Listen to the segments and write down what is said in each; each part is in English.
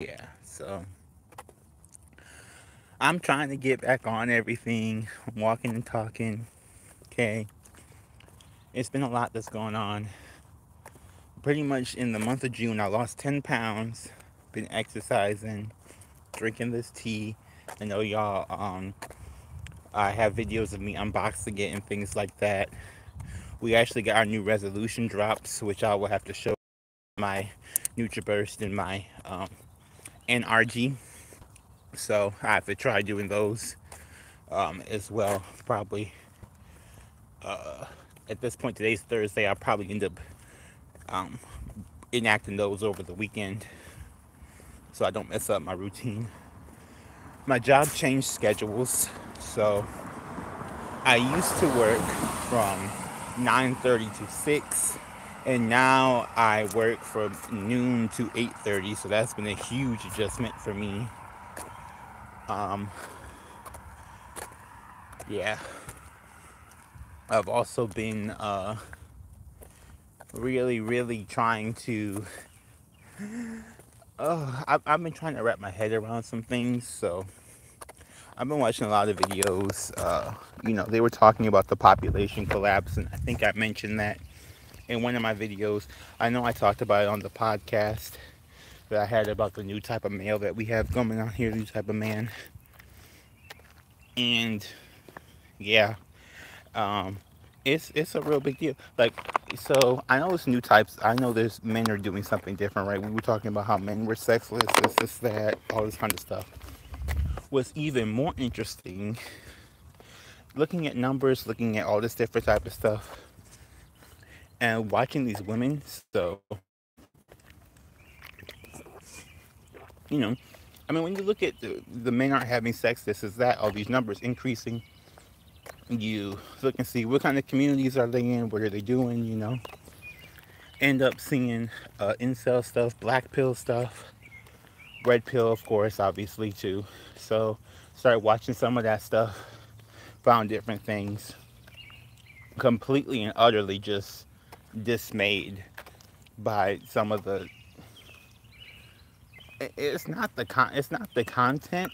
Yeah, so I'm trying to get back on everything. I'm walking and talking. Okay. It's been a lot that's going on. Pretty much in the month of June, I lost 10 pounds. Been exercising, drinking this tea. I know y'all, I have videos of me unboxing it and things like that. We actually got our new resolution drops, which I will have to show my NutriBurst and my NRG. So I have to try doing those as well. Probably at this point, today's Thursday. I'll probably end up um, enacting those over the weekend so I don't mess up my routine. My job changed schedules, so I used to work from 9:30 to 6, and now I work from noon to 8:30. So that's been a huge adjustment for me. Um, yeah, I've also been really trying to. I've been trying to wrap my head around some things, so I've been watching a lot of videos. They were talking about the population collapse, and I think I mentioned that in one of my videos. I know I talked about it on the podcast that I had about the new type of male that we have coming out here, new type of man. And yeah, um, it's a real big deal. Like, so I know it's new types. I know there's men are doing something different, right? We were talking about how men were sexless, this, that, all this kind of stuff. What's even more interesting, looking at numbers, looking at all this different type of stuff, and watching these women. So, you know, I mean, when you look at the men aren't having sex, this is that, all these numbers increasing. You look and see what kind of communities are they in, what are they doing, End up seeing incel stuff, black pill stuff, red pill, of course, obviously, too. So, started watching some of that stuff, found different things, completely and utterly just dismayed by some of the. It's not the content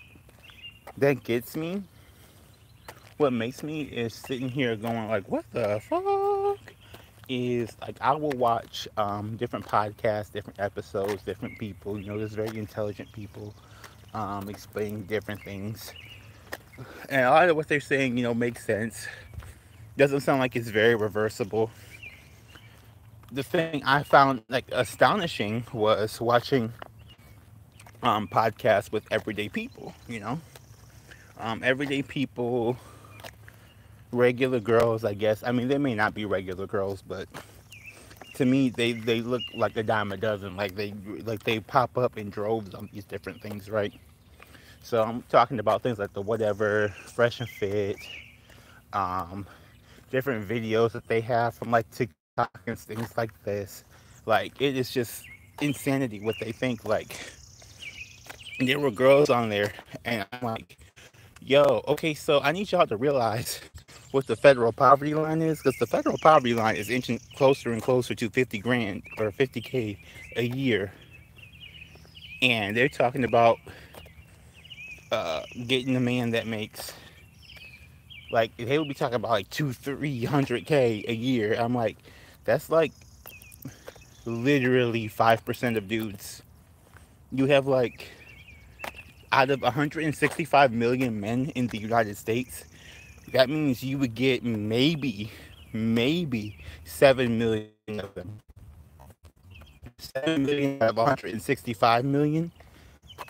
that gets me. What makes me is sitting here going like, what the fuck? Is like I will watch different podcasts, different episodes, different people. There's very intelligent people explaining different things, and a lot of what they're saying, makes sense. Doesn't sound like it's very reversible. The thing I found like astonishing was watching podcasts with everyday people. Everyday people, regular girls, I guess. I mean, they may not be regular girls, but to me, they look like a dime a dozen. Like they pop up in droves on these different things, right? So I'm talking about things like the whatever, fresh and fit, um, different videos that they have from like TikTok and things like this. Like it is just insanity what they think. Like there were girls on there, and I'm like, yo, okay, so I need y'all to realize what the federal poverty line is, because the federal poverty line is inching closer and closer to 50 grand or 50K a year. And they're talking about getting a man that makes, like, they would be talking about like 300K a year. I'm like, that's like literally 5% of dudes. You have like, out of 165 million men in the United States, that means you would get maybe 7 million of them. 7 million out of 165 million.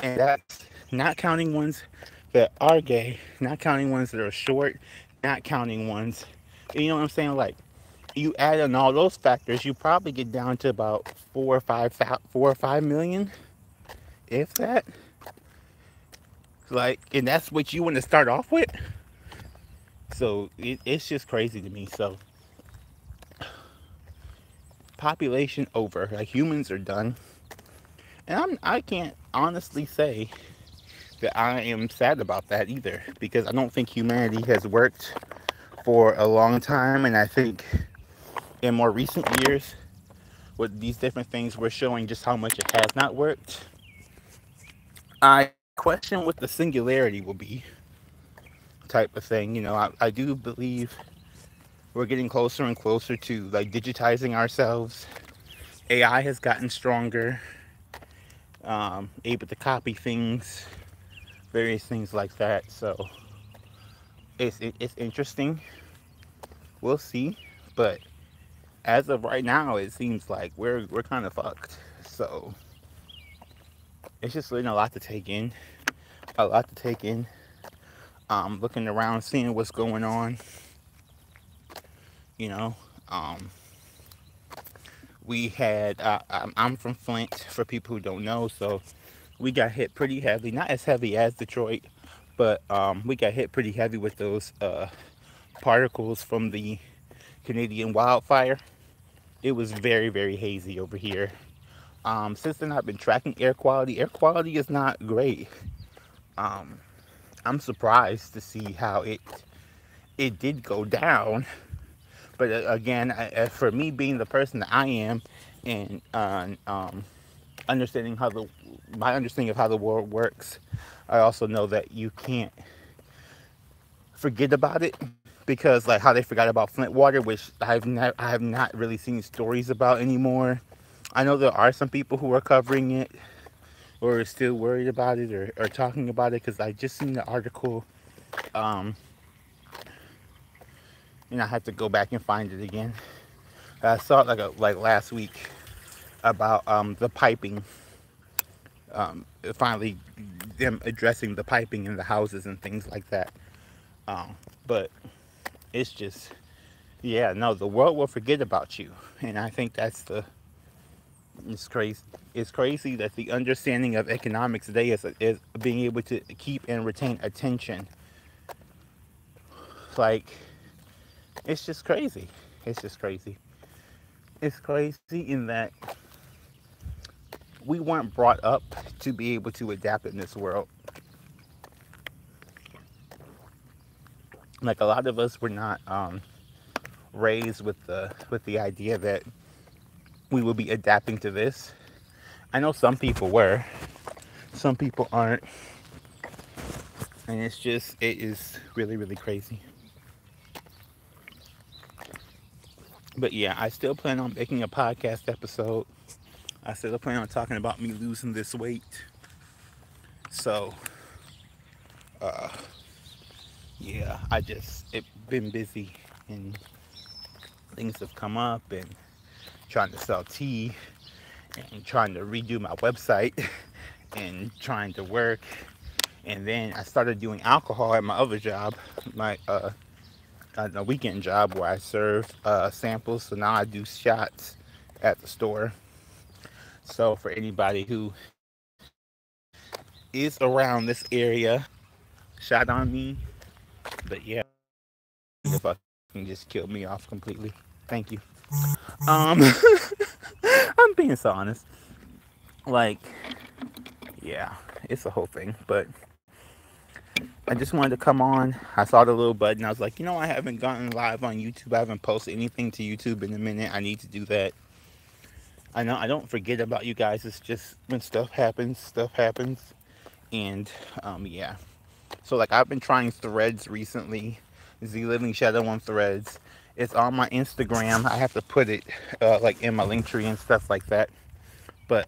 And that's not counting ones that are gay, not counting ones that are short, not counting ones. You know what I'm saying? Like, you add in all those factors, you probably get down to about 4 or 5 million, if that. Like, and that's what you want to start off with. So it's just crazy to me. So population over. Like humans are done. And I can't honestly say that I am sad about that either, because I don't think humanity has worked for a long time, and I think in more recent years with these different things we're showing just how much it has not worked. I question what the singularity will be, type of thing. I do believe we're getting closer and closer to like digitizing ourselves. AI has gotten stronger, able to copy things, various things like that. So it's interesting. We'll see, but as of right now, it seems like we're kind of fucked. So it's just really a lot to take in. A lot to take in. Looking around, seeing what's going on. You know, um, we had. I'm from Flint. For people who don't know, so we got hit pretty heavy. Not as heavy as Detroit, but we got hit pretty heavy with those particles from the Canadian wildfire. It was very, very hazy over here. Since then, I've been tracking air quality. Air quality is not great. Um, I'm surprised to see how it did go down. But again, for me being the person that I am, and understanding how the my understanding of how the world works, I also know that you can't forget about it, because like how they forgot about Flint water, which I have not really seen stories about anymore. I know there are some people who are covering it or are still worried about it, or talking about it, because I just seen the article. Um, and I have to go back and find it again. I saw it like last week about the piping. Finally, them addressing the piping in the houses and things like that. But it's just, yeah, no, the world will forget about you, and I think that's the it's crazy. It's crazy that the understanding of economics today is being able to keep and retain attention. Like, it's just crazy. It's just crazy. It's crazy in that we weren't brought up to be able to adapt in this world. Like, a lot of us were not raised with the idea that we would be adapting to this. I know some people were, some people aren't, and it is really, really crazy. But yeah, I still plan on making a podcast episode. I still plan on talking about me losing this weight. So, uh, yeah, it been busy, and things have come up, and trying to sell tea, and trying to redo my website, and trying to work. And then I started doing alcohol at my other job, my a weekend job where I serve samples. So now I do shots at the store. So for anybody who is around this area, shot on me. But yeah, if I can just kill me off completely. Thank you. Um, I'm being so honest. Like, yeah, it's a whole thing. But I just wanted to come on. I saw the little button. I was like, I haven't gotten live on YouTube. I haven't posted anything to YouTube in a minute. I need to do that. I know I don't forget about you guys. It's just when stuff happens, stuff happens. And yeah. So like I've been trying Threads recently. Z Living Shadow on Threads. It's on my Instagram. I have to put it like in my link tree and stuff like that. But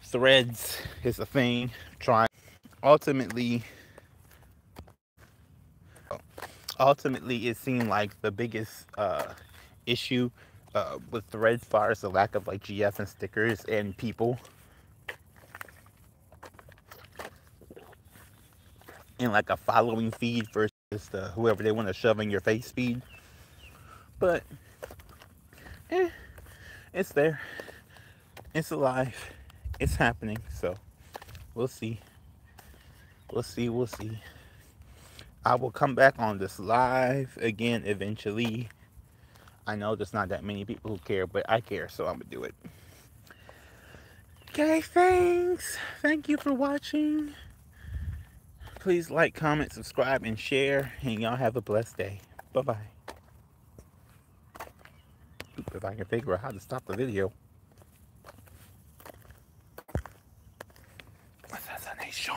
Threads is a thing. Trying ultimately ultimately it seemed like the biggest issue with Threads, far as the lack of like GF and stickers and people, in like a following feed versus whoever they want to shove in your face feed. But it's there, it's alive, it's happening. So we'll see, we'll see. I will come back on this live again eventually. I know there's not that many people who care, but I care, so I'm gonna do it. Okay, thanks. Thank you for watching. Please like, comment, subscribe, and share. And y'all have a blessed day. Bye-bye. If I can figure out how to stop the video. Assassination.